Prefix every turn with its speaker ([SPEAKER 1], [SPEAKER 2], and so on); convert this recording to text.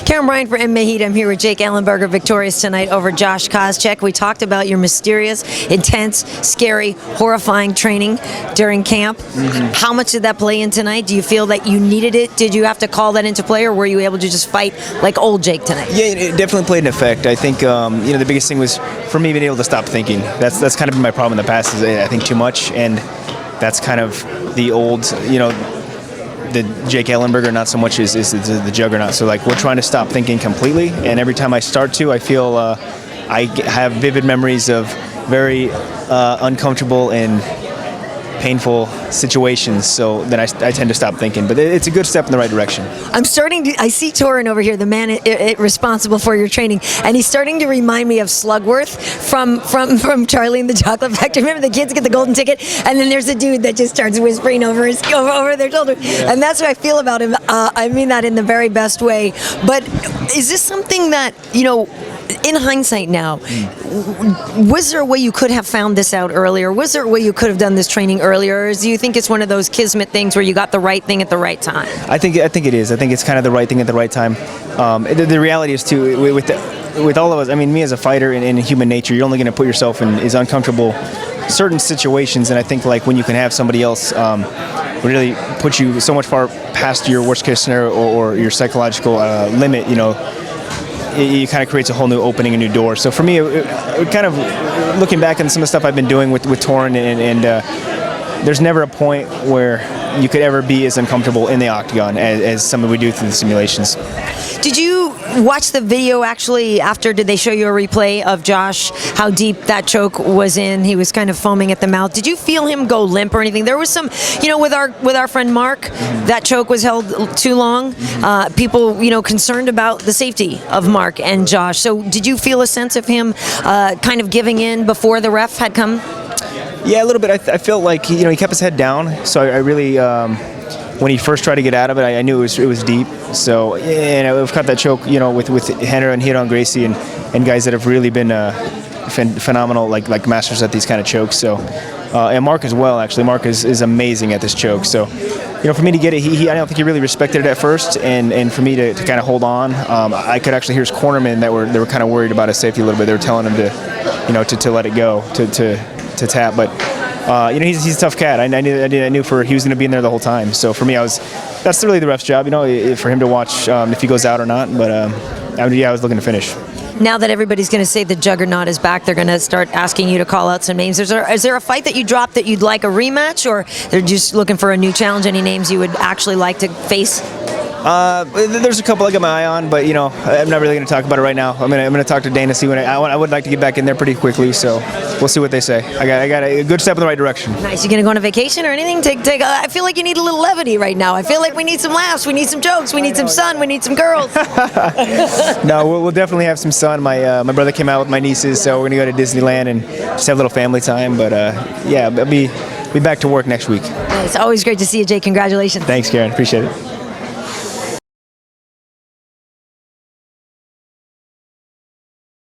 [SPEAKER 1] Karyn Bryant for MMA H.E.A.T. I'm here with Jake Ellenberger, victorious tonight over Josh Koscheck. We talked about your mysterious, intense, scary, horrifying training during camp. How much did that play in tonight? Do you feel that you needed it? Did you have to call that into play, or were you able to just fight like old Jake tonight?
[SPEAKER 2] Yeah, it definitely played an effect. I think the biggest thing was for me being able to stop thinking. That's kind of been my problem in the past, is I think too much, and that's kind of the old, the Jake Ellenberger, not so much is the juggernaut. So like, we're trying to stop thinking completely, and every time I start to, I feel I have vivid memories of very uncomfortable and painful situations, so then I tend to stop thinking. But it's a good step in the right direction.
[SPEAKER 1] I see TORIS over here, the man responsible for your training, and he's starting to remind me of Slugworth from Charlie and the Chocolate Factory. Remember, the kids get the golden ticket, and then there's a dude that just starts whispering over their shoulder. Yeah. And that's what I feel about him. I mean that in the very best way. But is this something that, in hindsight now, was there a way you could have found this out earlier? Was there a way you could have done this training earlier? Or do you think it's one of those kismet things where you got the right thing at the right time?
[SPEAKER 2] I think it is. I think it's kind of the right thing at the right time. The reality is, too, with all of us, I mean, me as a fighter and in human nature, you're only going to put yourself in uncomfortable certain situations, and I think like when you can have somebody else really put you so much far past your worst case scenario or your psychological limit, it kind of creates a whole new opening, a new door. So for me, it kind of looking back on some of the stuff I've been doing with TORIS, and there's never a point where you could ever be as uncomfortable in the Octagon as something we do through the simulations.
[SPEAKER 1] Did you watch the video actually after? Did they show you a replay of Josh, how deep that choke was in? He was kind of foaming at the mouth. Did you feel him go limp or anything? There was some, with our friend Mark, that choke was held too long. People, concerned about the safety of Mark and Josh. So did you feel a sense of him kind of giving in before the ref had come?
[SPEAKER 2] Yeah, a little bit. I felt like he kept his head down. So I really, when he first tried to get out of it, I knew it was deep. So, and I've caught that choke, with Henry and Hidon Gracie and guys that have really been phenomenal, like masters at these kind of chokes. So, and Mark as well. Actually, Mark is amazing at this choke. So, for me to get it, I don't think he really respected it at first, and for me to kind of hold on, I could actually hear his cornermen they were kind of worried about his safety a little bit. They were telling him to let it go, to tap, but he's a tough cat. I knew he was going to be in there the whole time. So for me, that's really the ref's job, for him to watch if he goes out or not. But I was looking to finish.
[SPEAKER 1] Now that everybody's going to say the juggernaut is back, they're going to start asking you to call out some names. Is there a fight that you dropped that you'd like a rematch, or they're just looking for a new challenge? Any names you would actually like to face?
[SPEAKER 2] There's a couple I got my eye on, but I'm not really going to talk about it right now. I'm going to talk to Dana, see when I would like to get back in there pretty quickly. So we'll see what they say. I got a good step in the right direction.
[SPEAKER 1] Nice. You going to go on a vacation or anything? I feel like you need a little levity right now. I feel like we need some laughs, we need some jokes, we need some sun, we need some girls.
[SPEAKER 2] No, we'll definitely have some sun. My brother came out with my nieces, so we're going to go to Disneyland and just have a little family time. But yeah, I'll be back to work next week.
[SPEAKER 1] It's always great to see you, Jake. Congratulations.
[SPEAKER 2] Thanks, Karyn. Appreciate it.